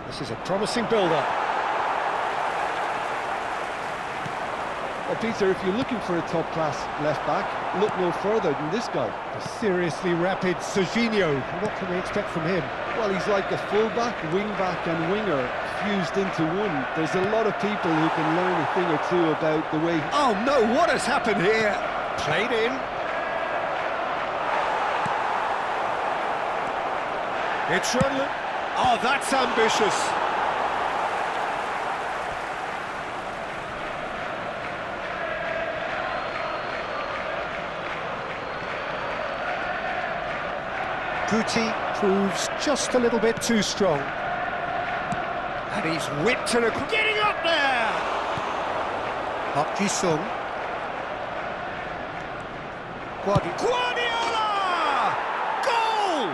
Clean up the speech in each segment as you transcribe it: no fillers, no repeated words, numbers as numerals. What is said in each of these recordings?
This is a promising build-up. Well, Peter, if you're looking for a top-class left-back, look no further than this guy. A seriously rapid Serginho. What can we expect from him? Well, he's like a full-back, wing-back and winger fused into one. There's a lot of people who can learn a thing or two about the way... Oh no, what has happened here? Played in. It's Ronaldo. Oh, that's ambitious. Whattt proves just a little bit too strong. And he's whipped and getting up there! Sung. Guardiola! Goal!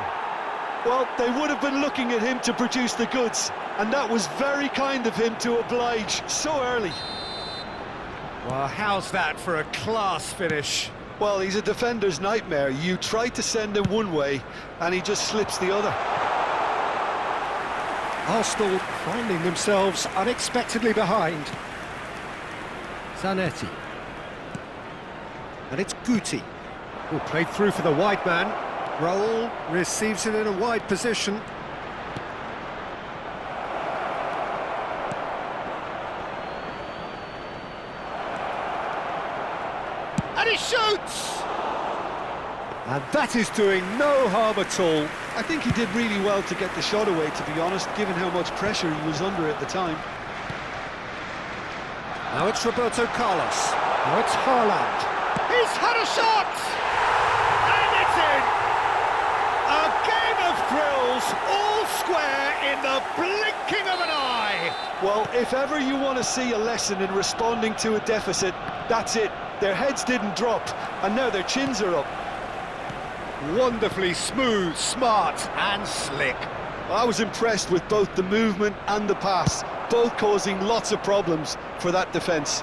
Well, they would have been looking at him to produce the goods, and that was very kind of him to oblige so early. Well, how's that for a class finish? Well, he's a defender's nightmare. You try to send him one way, and he just slips the other. Arsenal finding themselves unexpectedly behind. Zanetti. And it's Whattt, who played through for the wide man. Raul receives it in a wide position. And he shoots! And that is doing no harm at all. I think he did really well to get the shot away, to be honest, given how much pressure he was under at the time. Now it's Roberto Carlos. Now it's Haaland. He's had a shot! And it's in! A game of thrills, all square in the blinking of an eye! Well, if ever you want to see a lesson in responding to a deficit, that's it. Their heads didn't drop, and now their chins are up. Wonderfully smooth, smart and slick. I was impressed with both the movement and the pass, both causing lots of problems for that defence.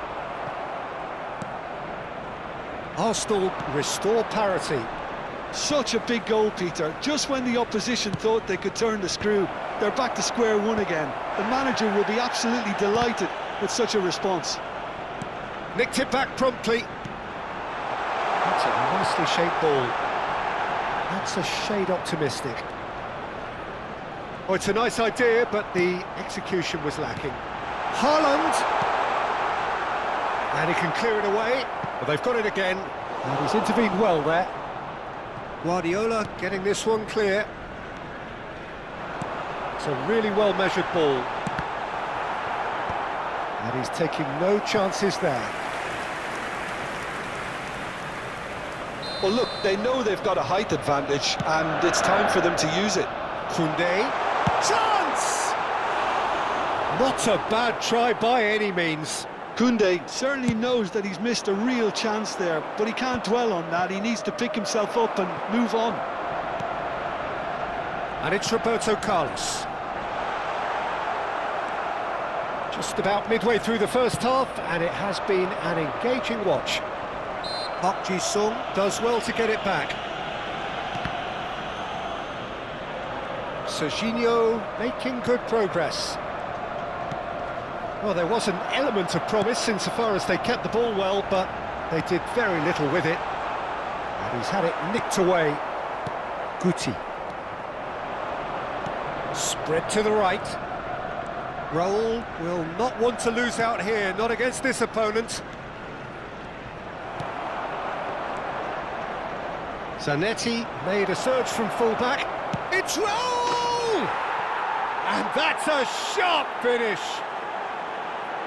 Arsenal restore parity. Such a big goal, Peter. Just when the opposition thought they could turn the screw, they're back to square one again. The manager will be absolutely delighted with such a response. Nicked it back promptly. That's a nicely shaped ball. That's a shade optimistic. Oh, it's a nice idea, but the execution was lacking. Haaland! And he can clear it away. Well, they've got it again. And he's intervened well there. Guardiola getting this one clear. It's a really well-measured ball. And he's taking no chances there. Well, look, they know they've got a height advantage, and it's time for them to use it. Koundé. Chance! Not a bad try by any means. Koundé certainly knows that he's missed a real chance there, but he can't dwell on that. He needs to pick himself up and move on. And it's Roberto Carlos. Just about midway through the first half, and it has been an engaging watch. Sung does well to get it back. Serginho making good progress. Well, there was an element of promise insofar as they kept the ball well, but they did very little with it. And he's had it nicked away. Whattt. Spread to the right. Raul will not want to lose out here, not against this opponent. Zanetti made a surge from full-back. It's Raul! And that's a sharp finish.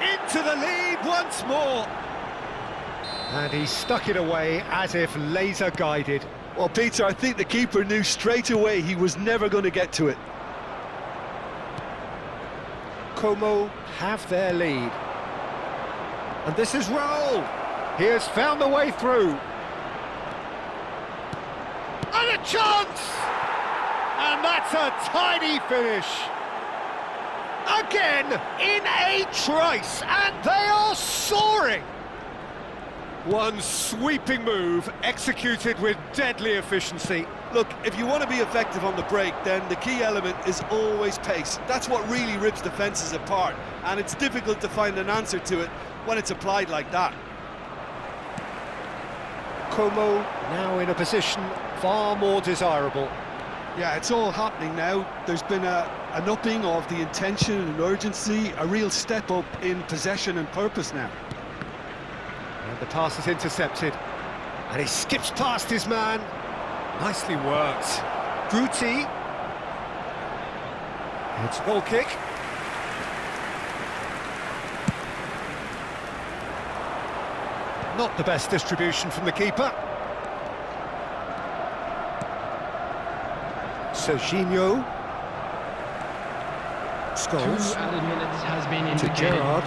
Into the lead once more. And he stuck it away as if laser-guided. Well, Peter, I think the keeper knew straight away he was never going to get to it. Como have their lead. And this is Raul. He has found the way through. And a chance! And that's a tiny finish. Again, in a trice, and they are soaring. One sweeping move, executed with deadly efficiency. Look, if you want to be effective on the break, then the key element is always pace. That's what really rips defences apart, and it's difficult to find an answer to it when it's applied like that. Como now in a position far more desirable. Yeah, it's all happening now. There's been an upping of the intention and urgency, a real step up in possession and purpose now. And the pass is intercepted. And he skips past his man. Nicely worked. Guti. It's a goal kick. Not the best distribution from the keeper. Serginho. Scholes. 2 added minutes has been To indicated. Gerrard.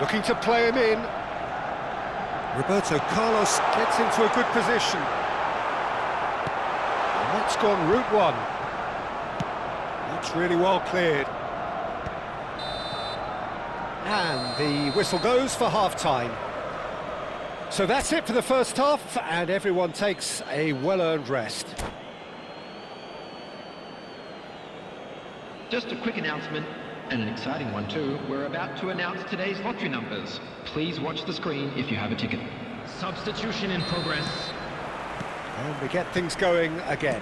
Looking to play him in. Roberto Carlos gets into a good position. And that's gone route one. That's really well cleared. And the whistle goes for half-time. So that's it for the first half, and everyone takes a well-earned rest. Just a quick announcement, and an exciting one too. We're about to announce today's lottery numbers. Please watch the screen if you have a ticket. Substitution in progress. And we get things going again.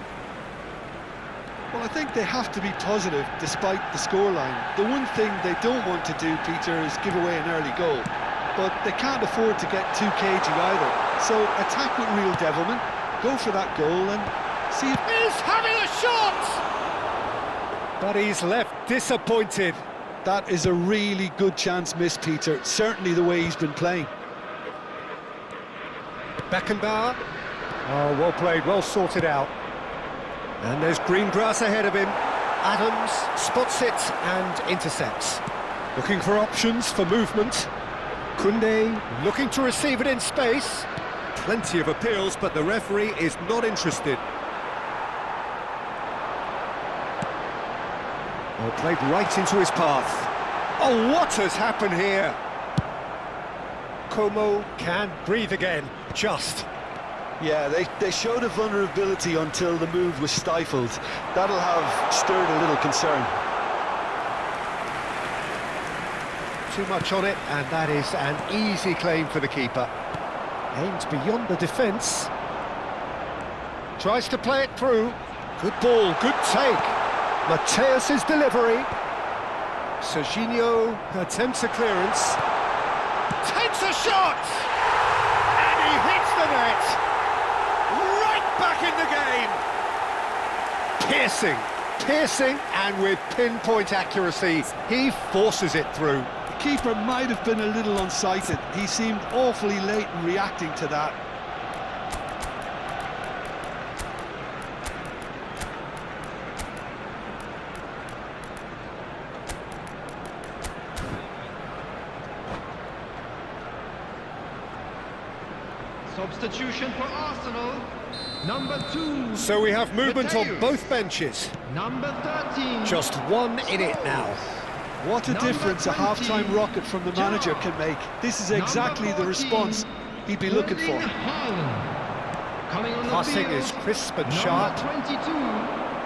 Well, I think they have to be positive despite the scoreline. The one thing they don't want to do, Peter, is give away an early goal. But they can't afford to get too cagey either. So attack with real devilment, go for that goal and see if... He's having a shot! But he's left disappointed. That is a really good chance missed, Peter. Certainly the way he's been playing. Beckenbauer. Oh, well played, well sorted out. And there's green grass ahead of him. Adams spots it and intercepts. Looking for options for movement. Koundé looking to receive it in space. Plenty of appeals, but the referee is not interested. Oh, played right into his path. Oh, what has happened here? Como can breathe again, just. Yeah, they showed a vulnerability until the move was stifled. That'll have stirred a little concern. Too much on it, and that is an easy claim for the keeper. Aims beyond the defence. Tries to play it through. Good ball, good take. Mateus's delivery. Serginho attempts a clearance. Takes a shot! And he hits the net! Right back in the game! Piercing, and with pinpoint accuracy, he forces it through. The keeper might have been a little unsighted. He seemed awfully late in reacting to that. Substitution for Arsenal. Number 2. So we have movement on Mateus. both benches. Number 13. Just one in it now. What a Number difference a 20, half-time rocket from the manager can make. This is exactly the Number 14, response he'd be looking for. Coming on the Passing field, is crisp and number sharp. 22.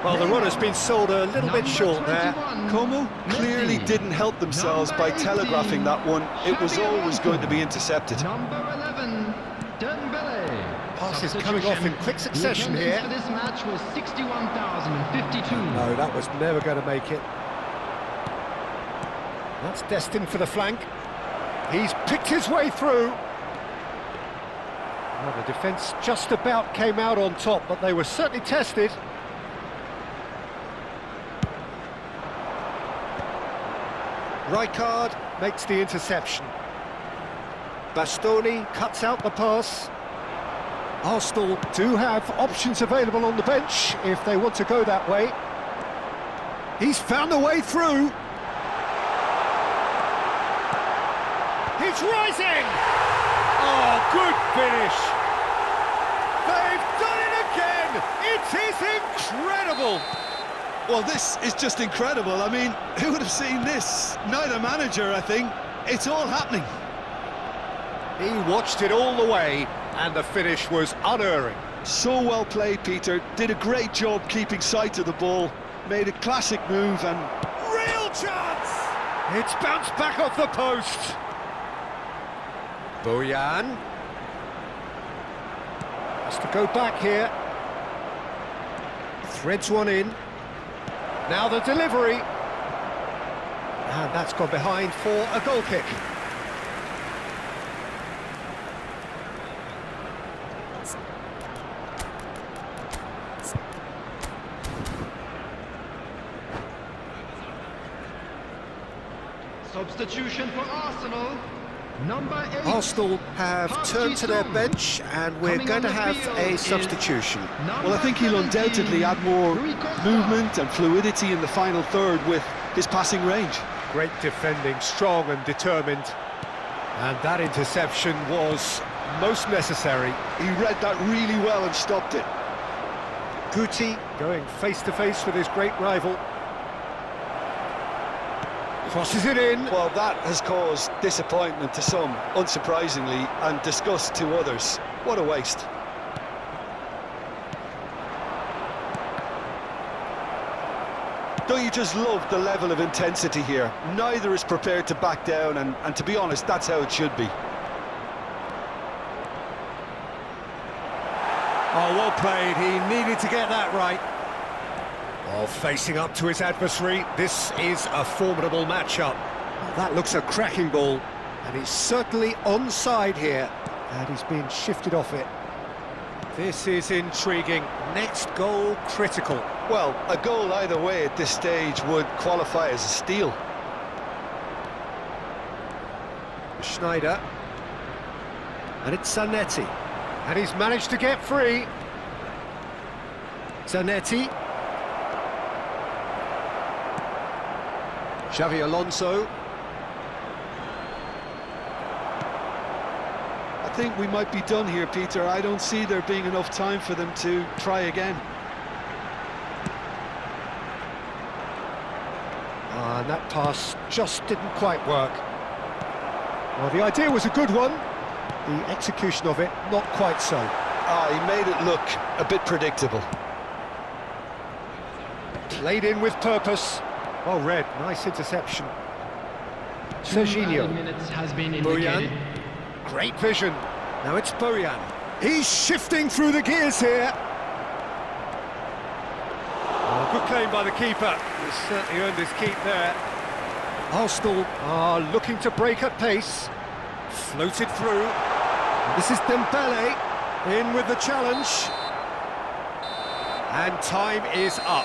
Well, the runner's been sold a little bit Number short there. 21, Como clearly Messi. didn't help themselves Number by telegraphing 18, that one. It was Xabi always Alonso. going to be intercepted. Number 11, Dembele. Passes coming off in quick succession The here. attendance for this match was 61,052. No, that was never going to make it. That's destined for the flank. He's picked his way through. Well, the defence just about came out on top, but they were certainly tested. Rijkaard makes the interception. Bastoni cuts out the pass. Arsenal do have options available on the bench if they want to go that way. He's found a way through. He's rising! Oh, good finish! They've done it again! It is incredible! Well, this is just incredible. I mean, who would have seen this? Neither manager, I think. It's all happening. He watched it all the way, and the finish was unerring. So well played, Peter. Did a great job keeping sight of the ball. Made a classic move and... Real chance! It's bounced back off the post. Bojan. Has to go back here. Threads one in. Now the delivery. And that's gone behind for a goal kick. Substitution for Arsenal. Number 8. Arsenal have turned to their bench and we're going to have a substitution. Well, I think he'll undoubtedly add more movement and fluidity in the final third with his passing range. Great defending, strong and determined. And that interception was most necessary. He read that really well and stopped it. Guti going face-to-face with his great rival. Crosses it in. Well, that has caused disappointment to some, unsurprisingly, and disgust to others. What a waste. Don't you just love the level of intensity here? Neither is prepared to back down, and to be honest, that's how it should be. Oh, well played. He needed to get that right. Oh, facing up to his adversary, this is a formidable matchup. Well, that looks a cracking ball, and he's certainly onside here, and he's been shifted off it. This is intriguing. Next goal critical. Well, a goal either way at this stage would qualify as a steal. Schneider. And it's Zanetti. And he's managed to get free. Zanetti. Xavi Alonso. I think we might be done here, Peter. I don't see there being enough time for them to try again. And that pass just didn't quite work. Well, the idea was a good one. The execution of it, not quite so. He made it look a bit predictable. Played in with purpose. Well read, nice interception. 2 Serginho. minutes has been indicated. Bojan. Great vision. Now it's Bojan. He's shifting through the gears here. Oh, good claim by the keeper. He's certainly earned his keep there. Arsenal are looking to break at pace. Floated through. This is Dembele in with the challenge. And time is up.